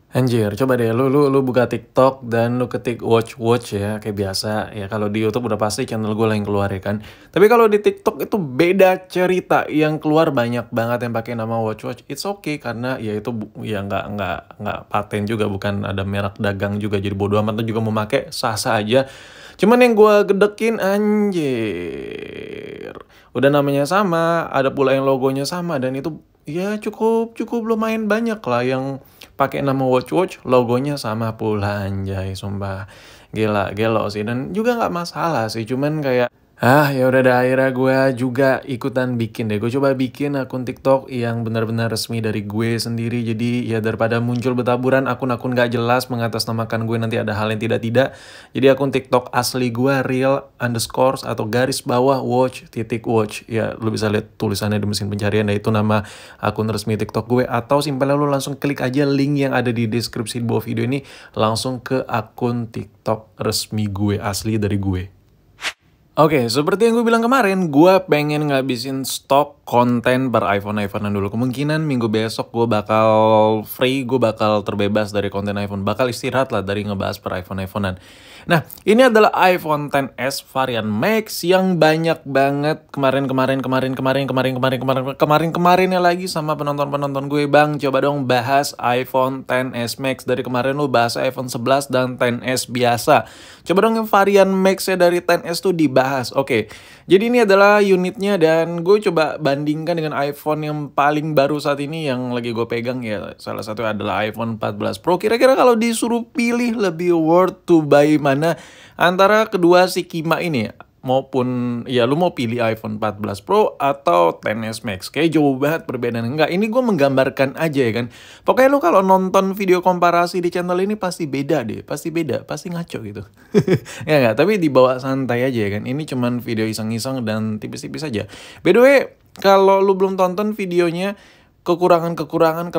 Anjir, coba deh lu buka TikTok dan lu ketik watch ya kayak biasa ya. Kalau di YouTube udah pasti channel gue lah yang keluar ya kan. Tapi kalau di TikTok itu beda cerita, yang keluar banyak banget yang pakai nama watch. It's okay karena ya itu ya nggak paten juga, bukan ada merek dagang juga. Jadi bodo amat lu juga mau pakai sah-sah aja. Cuman yang gue gedekin anjir. Udah namanya sama, ada pula yang logonya sama dan itu ya cukup lumayan banyak lah yang pakai nama watch logonya sama pula, anjay sumpah gila gelo sih, dan juga nggak masalah sih, cuman kayak ya udah dah, akhirnya gue juga ikutan bikin deh. Gue coba bikin akun TikTok yang benar-benar resmi dari gue sendiri. Jadi ya daripada muncul betaburan akun-akun gak jelas mengatasnamakan gue nanti ada hal yang tidak-tidak. Jadi akun TikTok asli gue real underscore atau garis bawah watch. Ya lu bisa lihat tulisannya di mesin pencarian. Nah itu nama akun resmi TikTok gue. Atau simpelnya lu langsung klik aja link yang ada di deskripsi di bawah video ini, langsung ke akun TikTok resmi gue asli dari gue. Oke, seperti yang gue bilang kemarin, gue pengen ngabisin stok konten per iPhone-iPhonean dulu. Kemungkinan minggu besok gue bakal free, gue bakal terbebas dari konten iPhone. Bakal istirahat lah dari ngebahas per iPhone-iPhonean. Nah, ini adalah iPhone XS varian Max yang banyak banget kemarinnya lagi sama penonton-penonton gue. Bang, coba dong bahas iPhone XS Max. Dari kemarin lu bahas iPhone 11 dan XS biasa. Coba dong yang varian Max-nya dari XS tuh dibahas. Oke, jadi ini adalah unitnya dan gue coba bandingkan dengan iPhone yang paling baru saat ini yang lagi gue pegang ya. Salah satu adalah iPhone 14 Pro. Kira-kira kalau disuruh pilih lebih worth to buy mana antara kedua si Kima ini, maupun ya lu mau pilih iPhone 14 Pro atau XS Max, kayak jauh banget perbedaan. Enggak, ini gue menggambarkan aja ya kan. Pokoknya lu kalau nonton video komparasi di channel ini pasti beda deh, pasti ngaco gitu. Ya enggak, tapi dibawa santai aja ya kan. Ini cuman video iseng-iseng dan tipis-tipis aja. By the way, kalau lu belum tonton videonya, kekurangan-kekurangan,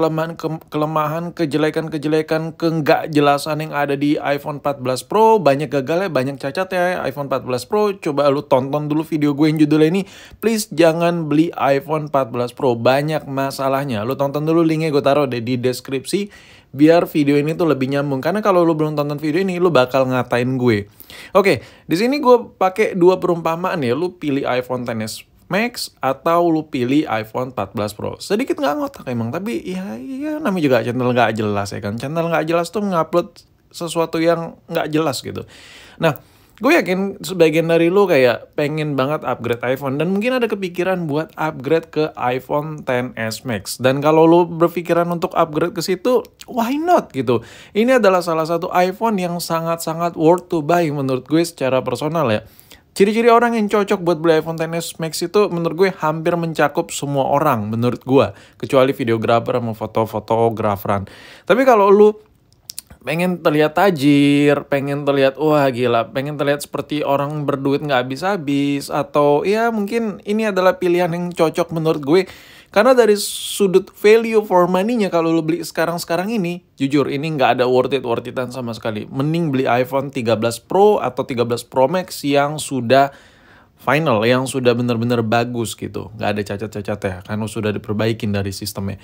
kelemahan, kejelekan-kejelekan, kenggak jelasan yang ada di iPhone 14 Pro, banyak gagalnya, banyak cacatnya iPhone 14 Pro. Coba lu tonton dulu video gue yang judulnya ini, please jangan beli iPhone 14 Pro, banyak masalahnya. Lu tonton dulu, linknya gue taruh deh di deskripsi, biar video ini tuh lebih nyambung. Karena kalau lu belum tonton video ini, lu bakal ngatain gue. Oke, di sini gue pakai dua perumpamaan ya. Lu pilih iPhone XS Max atau lu pilih iPhone 14 Pro. Sedikit nggak ngotak emang, tapi ya namanya juga channel nggak jelas ya kan. Channel nggak jelas tuh ngupload sesuatu yang nggak jelas gitu. Nah, gue yakin sebagian dari lu kayak pengen banget upgrade iPhone dan mungkin ada kepikiran buat upgrade ke iPhone XS Max. Dan kalau lu berpikiran untuk upgrade ke situ, why not gitu. Ini adalah salah satu iPhone yang sangat-sangat worth to buy menurut gue secara personal ya. Ciri-ciri orang yang cocok buat beli iPhone XS Max itu menurut gue hampir mencakup semua orang menurut gue. Kecuali videografer sama fotograferan. Tapi kalau lu pengen terlihat tajir, pengen terlihat wah gila, pengen terlihat seperti orang berduit nggak habis-habis, atau ya mungkin ini adalah pilihan yang cocok menurut gue. Karena dari sudut value for money-nya, kalau lo beli sekarang ini, jujur ini nggak ada worth-it-an sama sekali. Mending beli iPhone 13 Pro atau 13 Pro Max yang sudah final, yang sudah benar-benar bagus gitu. Nggak ada cacat-cacatnya, karena sudah diperbaikin dari sistemnya.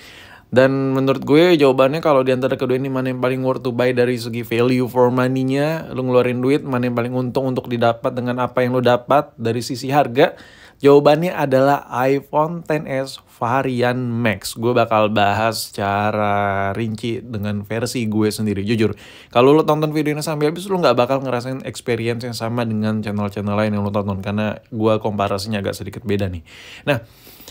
Dan menurut gue jawabannya kalau di antara kedua ini, mana yang paling worth to buy dari segi value for money-nya, lu ngeluarin duit, mana yang paling untung untuk didapat dengan apa yang lu dapat dari sisi harga, jawabannya adalah iPhone XS varian Max. Gue bakal bahas secara rinci dengan versi gue sendiri. Jujur, kalau lo tonton video ini sampai habis, lo nggak bakal ngerasain experience yang sama dengan channel-channel lain yang lo tonton. Karena gue komparasinya agak sedikit beda nih. Nah,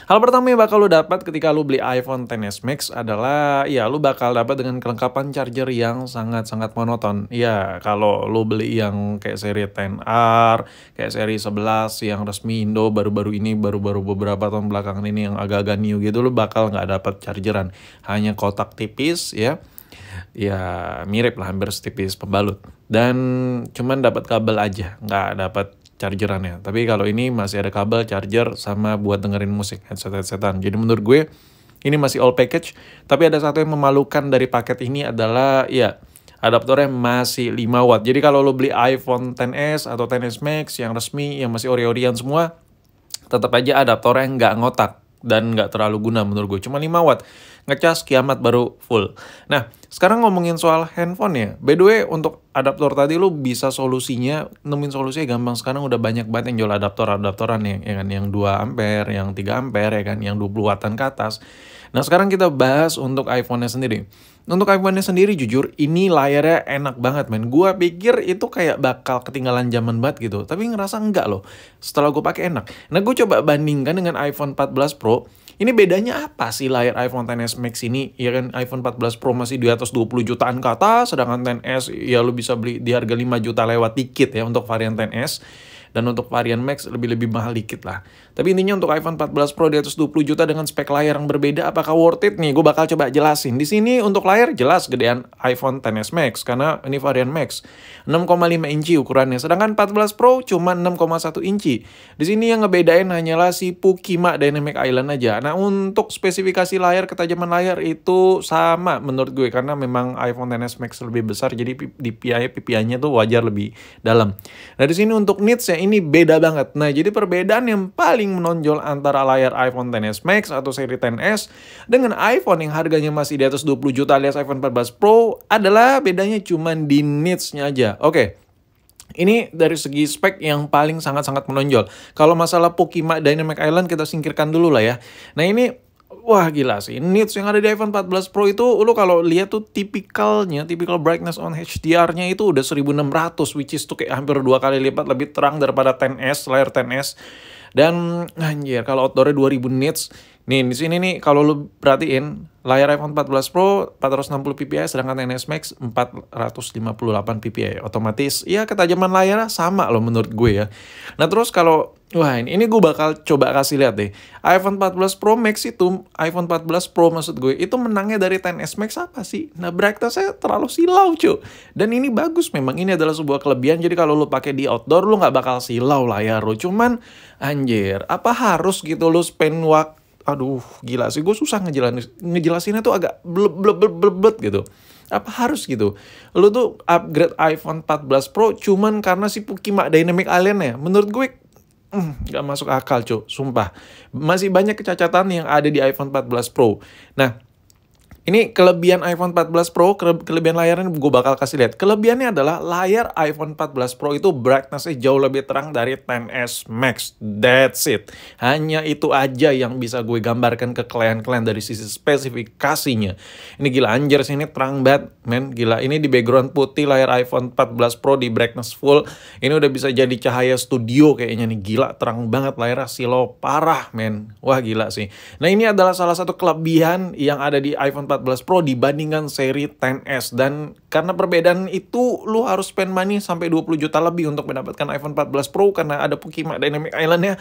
hal pertama yang bakal lo dapat ketika lo beli iPhone XS Max adalah, ya lo bakal dapat dengan kelengkapan charger yang sangat-sangat monoton. Ya, kalau lo beli yang kayak seri XR, kayak seri 11 yang resmi Indo baru-baru ini, baru-baru beberapa tahun belakangan ini yang agak-agak new gitu, lo bakal nggak dapat chargeran. Hanya kotak tipis ya. Ya mirip lah, hampir setipis pembalut. Dan cuman dapat kabel aja, nggak dapat chargerannya. Tapi kalau ini masih ada kabel, charger, sama buat dengerin musik, headset-headsetan. Jadi menurut gue ini masih all package. Tapi ada satu yang memalukan dari paket ini adalah ya adaptornya masih 5 watt. Jadi kalau lo beli iPhone XS atau XS Max yang resmi, yang masih ori-orian semua, tetap aja adaptornya nggak ngotak. dan nggak terlalu guna menurut gue. Cuma 5 watt. Ngecas kiamat baru full. Nah, sekarang ngomongin soal handphone ya. By the way, untuk adaptor tadi lu bisa solusinya, nemuin solusinya gampang. Sekarang udah banyak banget yang jual adaptoran ya kan, yang 2 ampere, yang 3 ampere ya kan, yang 20 wattan ke atas. Nah, sekarang kita bahas untuk iPhone-nya sendiri. Untuk iPhone-nya sendiri jujur ini layarnya enak banget men. Gua pikir itu kayak bakal ketinggalan zaman banget gitu. Tapi ngerasa enggak loh. Setelah gue pakai enak. Nah, gue coba bandingkan dengan iPhone 14 Pro. Ini bedanya apa sih layar iPhone XS Max ini? Ya kan iPhone 14 Pro masih di atas 20 jutaan ke atas, sedangkan XS ya lu bisa beli di harga 5 juta lewat dikit ya untuk varian XS. Dan untuk varian Max lebih mahal dikit lah. Tapi intinya untuk iPhone 14 Pro di atas 20 juta dengan spek layar yang berbeda, apakah worth it nih? Gue bakal coba jelasin. Di sini untuk layar jelas gedean iPhone XS Max karena ini varian Max. 6,5 inci ukurannya, sedangkan 14 Pro cuma 6,1 inci. Di sini yang ngebedain hanyalah si Pukima Dynamic Island aja. Nah, untuk spesifikasi layar, ketajaman layar itu sama menurut gue karena memang iPhone XS Max lebih besar, jadi PPI-nya tuh wajar lebih dalam. Nah, di sini untuk nits ya ini beda banget. Nah, jadi perbedaan yang paling menonjol antara layar iPhone XS Max atau seri XS dengan iPhone yang harganya masih di atas 20 juta alias iPhone 14 Pro adalah bedanya cuma di nits-nya aja. Oke. Ini dari segi spek yang paling sangat-sangat menonjol. Kalau masalah Pukima Dynamic Island kita singkirkan dulu lah ya. Nah, ini wah gila sih, nits yang ada di iPhone 14 Pro itu lu kalau lihat tuh typical brightness on HDR-nya itu udah 1600, which is tuh kayak hampir 2 kali lipat lebih terang daripada XS, layar XS. Dan anjir kalau outdoor-nya 2000 nits. Nih di sini nih kalau lu perhatiin layar iPhone 14 Pro 460 ppi sedangkan XS Max 458 ppi. Otomatis ya ketajaman layarnya sama loh menurut gue ya. Nah, terus kalau wah ini gue bakal coba kasih lihat deh. iPhone 14 Pro Max itu, iPhone 14 Pro maksud gue, itu menangnya dari XS Max apa sih? Nah, brightness-nya terlalu silau cuy. Dan ini bagus memang, ini adalah sebuah kelebihan. Jadi kalau lu pakai di outdoor lu nggak bakal silau layar lu. Cuman anjir, apa harus gitu lu spend waktu? Aduh, gila sih, gue susah ngejelasinnya tuh agak blebet gitu. Apa harus gitu? Lu tuh upgrade iPhone 14 Pro cuman karena si Pukima Dynamic Island ya? Menurut gue nggak masuk akal, cuy. Sumpah. Masih banyak kecacatan yang ada di iPhone 14 Pro. Nah, ini kelebihan iPhone 14 Pro, kelebihan layarnya gue bakal kasih lihat. Kelebihannya adalah layar iPhone 14 Pro itu brightness-nya jauh lebih terang dari XS Max. That's it. Hanya itu aja yang bisa gue gambarkan ke kalian-kalian dari sisi spesifikasinya. Ini gila anjir sih, ini terang banget, men. Gila, ini di background putih layar iPhone 14 Pro di brightness full. Ini udah bisa jadi cahaya studio kayaknya nih. Gila, terang banget layarnya, silau parah, men. Wah, gila sih. Nah, ini adalah salah satu kelebihan yang ada di iPhone 14 Pro dibandingkan seri XS. Dan karena perbedaan itu lu harus spend money sampai 20 juta lebih untuk mendapatkan iPhone 14 Pro karena ada Pukima Dynamic Island-nya.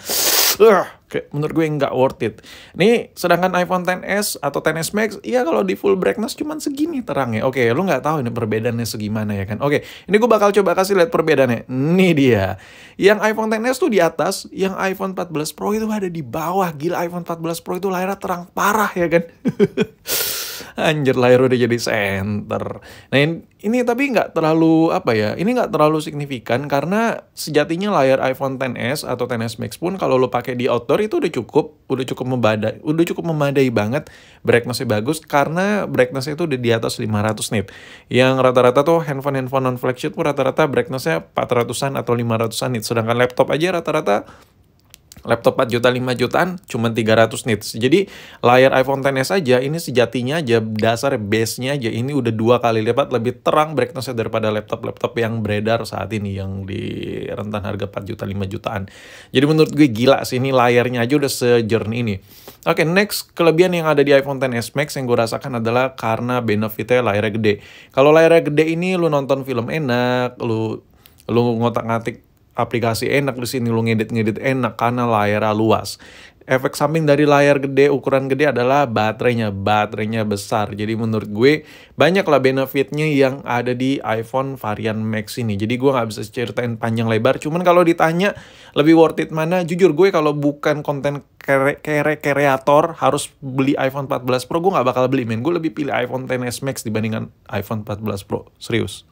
Menurut gue nggak worth it. Nih, sedangkan iPhone XS atau XS Max, ya kalau di full brightness cuman segini terangnya. Oke, lu nggak tahu ini perbedaannya segimana ya kan. Oke, ini gue bakal coba kasih lihat perbedaannya. Nih dia. Yang iPhone XS tuh di atas, yang iPhone 14 Pro itu ada di bawah. Gila, iPhone 14 Pro itu layarnya terang parah ya kan. Anjir, layar udah jadi center. Nah, ini tapi nggak terlalu apa ya, ini nggak terlalu signifikan karena sejatinya layar iPhone XS atau XS Max pun kalau lo pakai di outdoor itu udah cukup memadai banget, brightness-nya bagus karena brightness-nya itu udah di atas 500 nit. Yang rata-rata tuh handphone non flagship pun rata-rata brightness-nya 400-an atau 500-an nit, sedangkan laptop aja rata-rata laptop 4 juta 5 jutaan cuma 300 nits. Jadi layar iPhone XS aja ini sejatinya aja dasar base-nya aja ini udah 2 kali lipat lebih terang brightness-nya daripada laptop-laptop yang beredar saat ini yang di rentan harga 4 juta 5 jutaan. Jadi menurut gue gila sih ini layarnya aja udah sejernih ini. Oke, next kelebihan yang ada di iPhone XS Max yang gue rasakan adalah karena benefitnya layarnya gede. Kalau layarnya gede ini lu nonton film enak, lu ngotak-ngatik aplikasi enak di sini, lu ngedit enak karena layarnya luas. Efek samping dari layar gede, ukuran gede adalah baterainya besar. Jadi menurut gue banyak lah benefitnya yang ada di iPhone varian Max ini. Jadi gue nggak bisa ceritain panjang lebar. Cuman kalau ditanya lebih worth it mana, jujur gue kalau bukan konten kreator harus beli iPhone 14 Pro, gue nggak bakal beli, men. Gue lebih pilih iPhone XS Max dibandingkan iPhone 14 Pro, serius.